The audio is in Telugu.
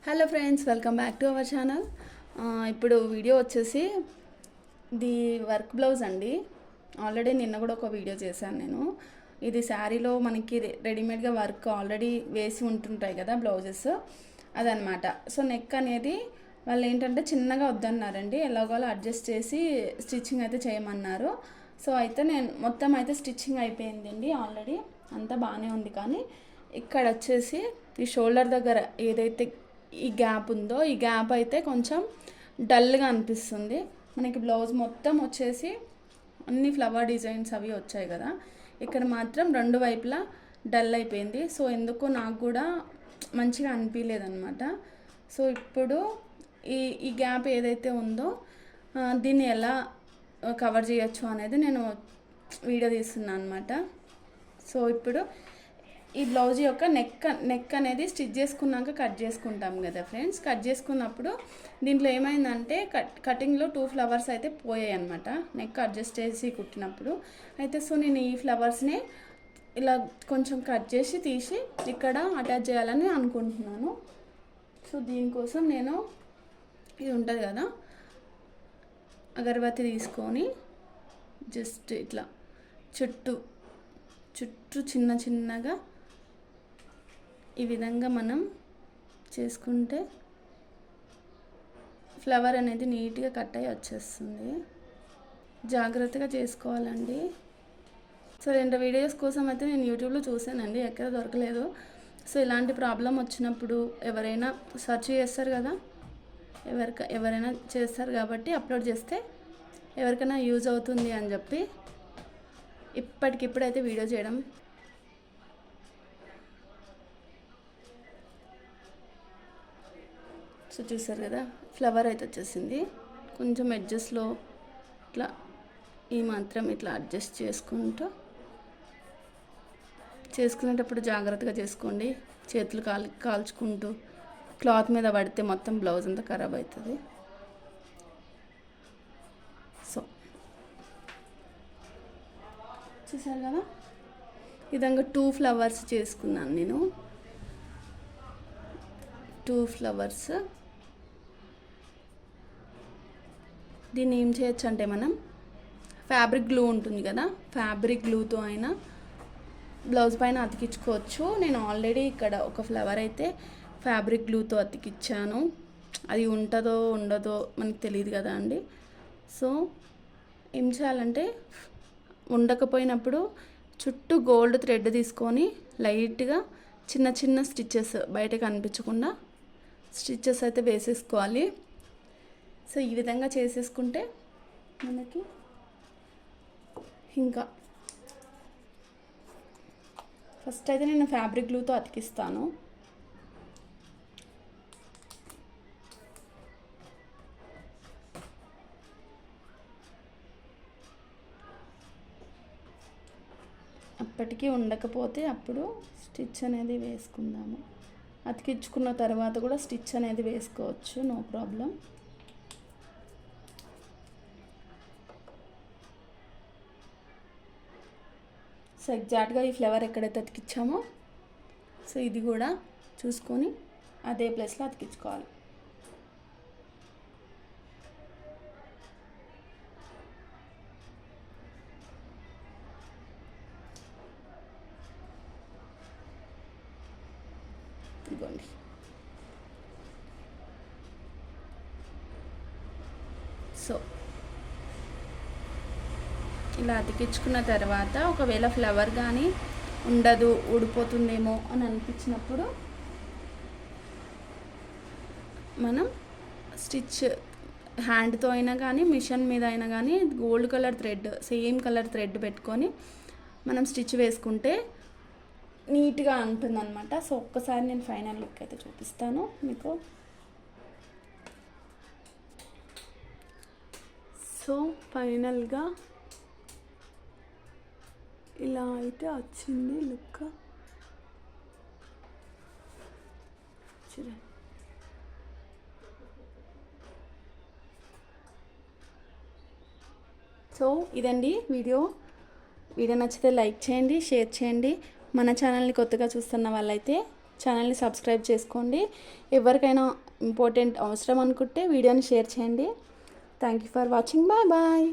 Hello friends, welcome back to our channel. ఇప్పుడు వీడియో వచ్చేసి ది వర్క్ బ్లౌజ్ అండి. ఆల్రెడీ నిన్న కూడా ఒక వీడియో చేశాను నేను. ఇది శారీలో మనకి రెడీమేడ్గా వర్క్ ఆల్రెడీ వేసి ఉంటుంటాయి కదా బ్లౌజెస్, అదనమాట. సో నెక్ అనేది వాళ్ళు ఏంటంటే చిన్నగా వద్దన్నారండి, ఎలాగోలా అడ్జస్ట్ చేసి స్టిచ్చింగ్ అయితే చేయమన్నారు. సో అయితే నేను మొత్తం అయితే స్టిచ్చింగ్ అయిపోయిందండి ఆల్రెడీ, అంతా బాగానే ఉంది. కానీ ఇక్కడ వచ్చేసి ఈ షోల్డర్ దగ్గర ఏదైతే ఈ గ్యాప్ ఉందో ఈ గ్యాప్ అయితే కొంచెం డల్గా అనిపిస్తుంది. మనకి బ్లౌజ్ మొత్తం వచ్చేసి అన్ని ఫ్లవర్ డిజైన్స్ అవి వచ్చాయి కదా, ఇక్కడ మాత్రం రెండు వైపులా డల్ అయిపోయింది. సో ఎందుకో నాకు కూడా మంచిగా అనిపించలేదన్నమాట. సో ఇప్పుడు ఈ ఈ గ్యాప్ ఏదైతే ఉందో దీన్ని ఎలా కవర్ చేయొచ్చు అనేది నేను వీడియో తీస్తున్నాను అనమాట. సో ఇప్పుడు ఈ బ్లౌజ్ యొక్క నెక్ అనేది స్టిచ్ చేసుకున్నాక కట్ చేసుకుంటాం కదా ఫ్రెండ్స్. కట్ చేసుకున్నప్పుడు దీంట్లో ఏమైందంటే కటింగ్లో 2 ఫ్లవర్స్ అయితే పోయాయి అనమాట, నెక్ అడ్జస్ట్ చేసి కుట్టినప్పుడు అయితే. సో నేను ఈ ఫ్లవర్స్ని ఇలా కొంచెం కట్ చేసి తీసి ఇక్కడ అటాచ్ చేయాలని అనుకుంటున్నాను. సో దీనికోసం నేను ఇది ఉంటుంది కదా అగరబత్తి తీసుకొని జస్ట్ ఇట్లా చుట్టూ చిన్న చిన్నగా ఈ విధంగా మనం చేసుకుంటే ఫ్లవర్ అనేది నీట్గా కట్ అయ్యి వచ్చేస్తుంది. జాగ్రత్తగా చేసుకోవాలండి. సో 2 వీడియోస్ కోసం అయితే నేను యూట్యూబ్లో చూసానండి, ఎక్కడ దొరకలేదు. సో ఇలాంటి ప్రాబ్లం వచ్చినప్పుడు ఎవరైనా సెర్చ్ చేస్తారు కదా, ఎవరైనా చేస్తారు కాబట్టి అప్లోడ్ చేస్తే ఎవరికైనా యూజ్ అవుతుంది అని చెప్పి ఇప్పటికిప్పుడైతే వీడియో చేయడం. సో చూసారు కదా, ఫ్లవర్ అయితే వచ్చేసింది. కొంచెం ఎడ్జస్ట్లో ఇట్లా ఈ మాత్రం ఇట్లా అడ్జస్ట్ చేసుకునేటప్పుడు జాగ్రత్తగా చేసుకోండి. చేతులు కాల్చుకుంటూ క్లాత్ మీద పడితే మొత్తం బ్లౌజ్ అంతా ఖరాబ్ అవుతుంది. సో చూసారు కదా, ఈ విధంగా 2 ఫ్లవర్స్ చేసుకున్నాను నేను. 2 ఫ్లవర్స్. దీన్ని ఏం చేయొచ్చు అంటే మనం ఫ్యాబ్రిక్ గ్లూ ఉంటుంది కదా, ఫ్యాబ్రిక్ గ్లూతో అయినా బ్లౌజ్ పైన అతికించుకోవచ్చు. నేను ఆల్రెడీ ఇక్కడ ఒక ఫ్లవర్ అయితే ఫ్యాబ్రిక్ గ్లూతో అతికిచ్చాను. అది ఉంటుందో ఉండదో మనకు తెలియదు కదా అండి. సో ఏం చేయాలంటే ఉండకపోయినప్పుడు చుట్టూ గోల్డ్ థ్రెడ్ తీసుకొని లైట్గా చిన్న చిన్న స్టిచ్చెస్ బయటకు కనిపించకుండా స్టిచ్చెస్ అయితే వేసేసుకోవాలి. సో ఈ విధంగా చేసేసుకుంటే మనకి ఇంకా ఫస్ట్ అయితే నేను ఫ్యాబ్రిక్ గ్లూతో అతికిస్తాను. అప్పటికీ ఉండకపోతే అప్పుడు స్టిచ్ అనేది వేసుకుందాము. అతికించుకున్న తర్వాత కూడా స్టిచ్ అనేది వేసుకోవచ్చు, నో ప్రాబ్లం. సో ఎగ్జాక్ట్గా ఈ ఫ్లవర్ ఎక్కడైతే అతికించామో సో ఇది కూడా చూసుకొని అదే ప్లేస్లో అతికించుకోవాలి. ఇదిగోండి. సో ఇలా అతికించుకున్న తర్వాత ఒకవేళ ఫ్లవర్ కానీ ఉండదు, ఊడిపోతుందేమో అని అనిపించినప్పుడు మనం స్టిచ్ హ్యాండ్తో అయినా కానీ మిషన్ మీద అయినా కానీ gold colour thread, same colour thread పెట్టుకొని మనం స్టిచ్ వేసుకుంటే నీట్గా ఉంటుందన్నమాట. సో ఒక్కసారి నేను ఫైనల్ లుక్ అయితే చూపిస్తాను మీకు. సో ఫైనల్గా ఇలా అయితే వచ్చింది లుక్. చూడండి. సో ఇదండి వీడియో నచ్చితే లైక్ చేయండి, షేర్ చేయండి. మన ఛానల్ని కొత్తగా చూస్తున్న వాళ్ళైతే ఛానల్ని సబ్స్క్రైబ్ చేసుకోండి. ఎవరికైనా ఇంపార్టెంట్ అవసరం అనుకుంటే వీడియోని షేర్ చేయండి. Thank you for watching. Bye bye.